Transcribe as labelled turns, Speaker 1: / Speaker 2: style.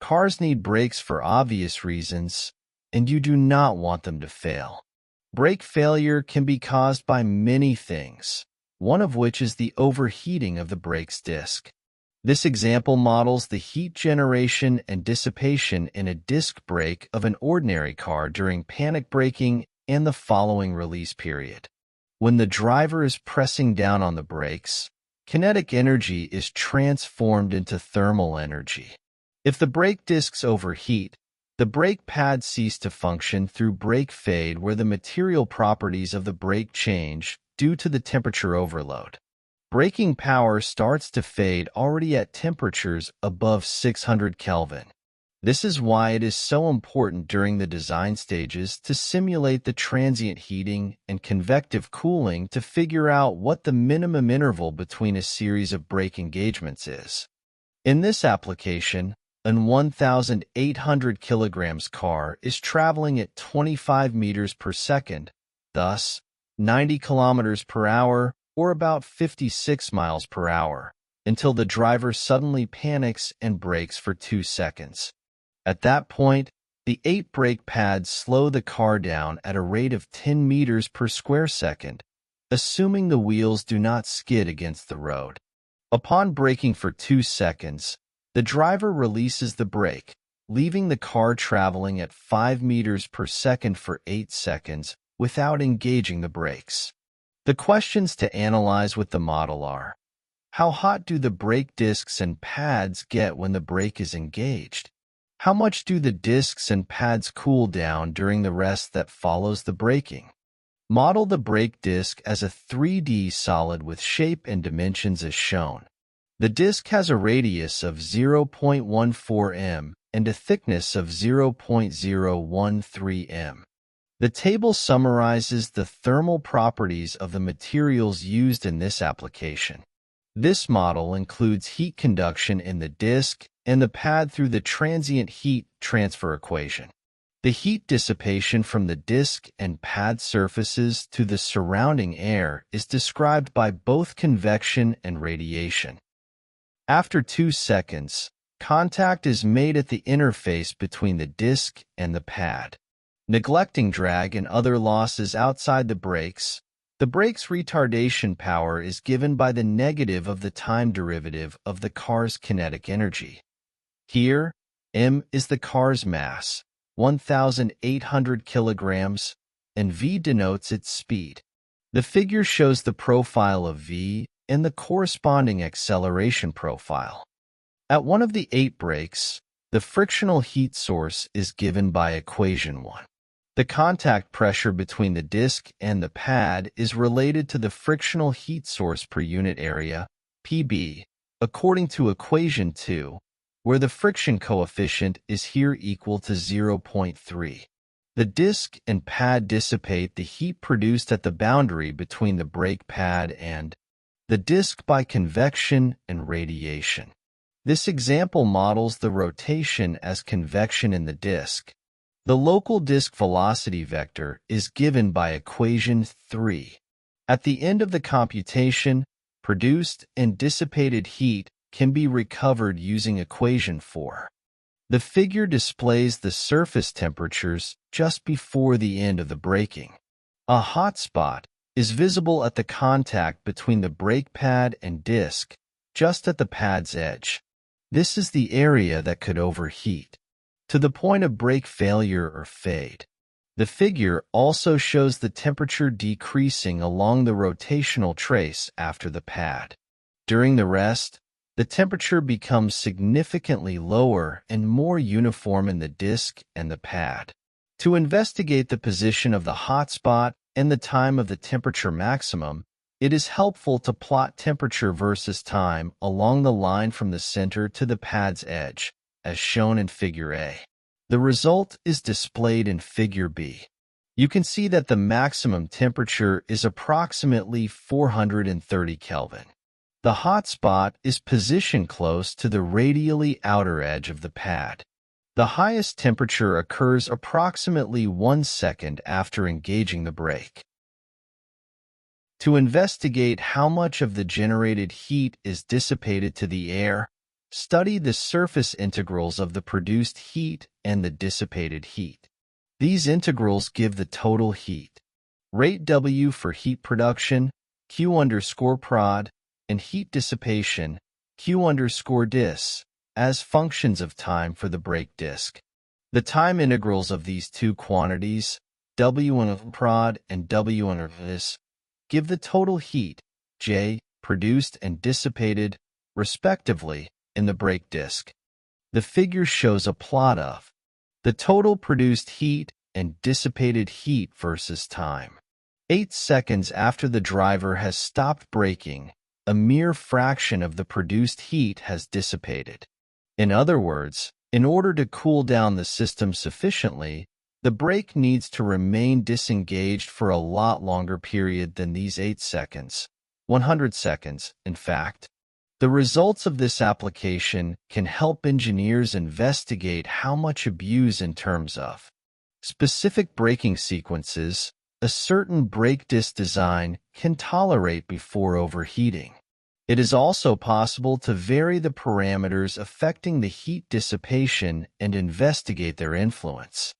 Speaker 1: Cars need brakes for obvious reasons, and you do not want them to fail. Brake failure can be caused by many things, one of which is the overheating of the brake's disc. This example models the heat generation and dissipation in a disc brake of an ordinary car during panic braking and the following release period. When the driver is pressing down on the brakes, kinetic energy is transformed into thermal energy. If the brake discs overheat, the brake pads cease to function through brake fade, where the material properties of the brake change due to the temperature overload. Braking power starts to fade already at temperatures above 600 Kelvin. This is why it is so important during the design stages to simulate the transient heating and convective cooling to figure out what the minimum interval between a series of brake engagements is. In this application, an 1,800 kilograms car is traveling at 25 meters per second, thus 90 kilometers per hour or about 56 miles per hour, until the driver suddenly panics and brakes for 2 seconds. At that point, the 8 brake pads slow the car down at a rate of 10 meters per square second, assuming the wheels do not skid against the road. Upon braking for 2 seconds, the driver releases the brake, leaving the car traveling at 5 meters per second for 8 seconds without engaging the brakes. The questions to analyze with the model are: how hot do the brake discs and pads get when the brake is engaged? How much do the discs and pads cool down during the rest that follows the braking? Model the brake disc as a 3D solid with shape and dimensions as shown. The disc has a radius of 0.14 m and a thickness of 0.013 m. The table summarizes the thermal properties of the materials used in this application. This model includes heat conduction in the disc and the pad through the transient heat transfer equation. The heat dissipation from the disc and pad surfaces to the surrounding air is described by both convection and radiation. After 2 seconds, contact is made at the interface between the disc and the pad. Neglecting drag and other losses outside the brake's retardation power is given by the negative of the time derivative of the car's kinetic energy. Here, m is the car's mass, 1,800 kilograms, and v denotes its speed. The figure shows the profile of v and the corresponding acceleration profile. At one of the 8 brakes, the frictional heat source is given by equation 1. The contact pressure between the disc and the pad is related to the frictional heat source per unit area, PB, according to equation 2, where the friction coefficient is here equal to 0.3. The disc and pad dissipate the heat produced at the boundary between the brake pad and the disc by convection and radiation. This example models the rotation as convection in the disc. The local disc velocity vector is given by equation 3. At the end of the computation, produced and dissipated heat can be recovered using equation 4. The figure displays the surface temperatures just before the end of the braking. A hot spot is visible at the contact between the brake pad and disc, just at the pad's edge. This is the area that could overheat, to the point of brake failure or fade. The figure also shows the temperature decreasing along the rotational trace after the pad. During the rest, the temperature becomes significantly lower and more uniform in the disc and the pad. To investigate the position of the hotspot and the time of the temperature maximum, it is helpful to plot temperature versus time along the line from the center to the pad's edge, as shown in Figure A. The result is displayed in Figure B. You can see that the maximum temperature is approximately 430 Kelvin. The hotspot is positioned close to the radially outer edge of the pad. The highest temperature occurs approximately 1 second after engaging the brake. To investigate how much of the generated heat is dissipated to the air, Study the surface integrals of the produced heat and the dissipated heat. These integrals give the total heat. Rate W for heat production, Q_prod, and heat dissipation, Q_dis, as functions of time for the brake disc. The time integrals of these two quantities, W_prod and W_dis, give the total heat, J, produced and dissipated, respectively, in the brake disc. The figure shows a plot of the total produced heat and dissipated heat versus time. 8 seconds after the driver has stopped braking, a mere fraction of the produced heat has dissipated. In other words, in order to cool down the system sufficiently, the brake needs to remain disengaged for a lot longer period than these 8 seconds, 100 seconds, in fact. The results of this application can help engineers investigate how much abuse in terms of specific braking sequences a certain brake disc design can tolerate before overheating. It is also possible to vary the parameters affecting the heat dissipation and investigate their influence.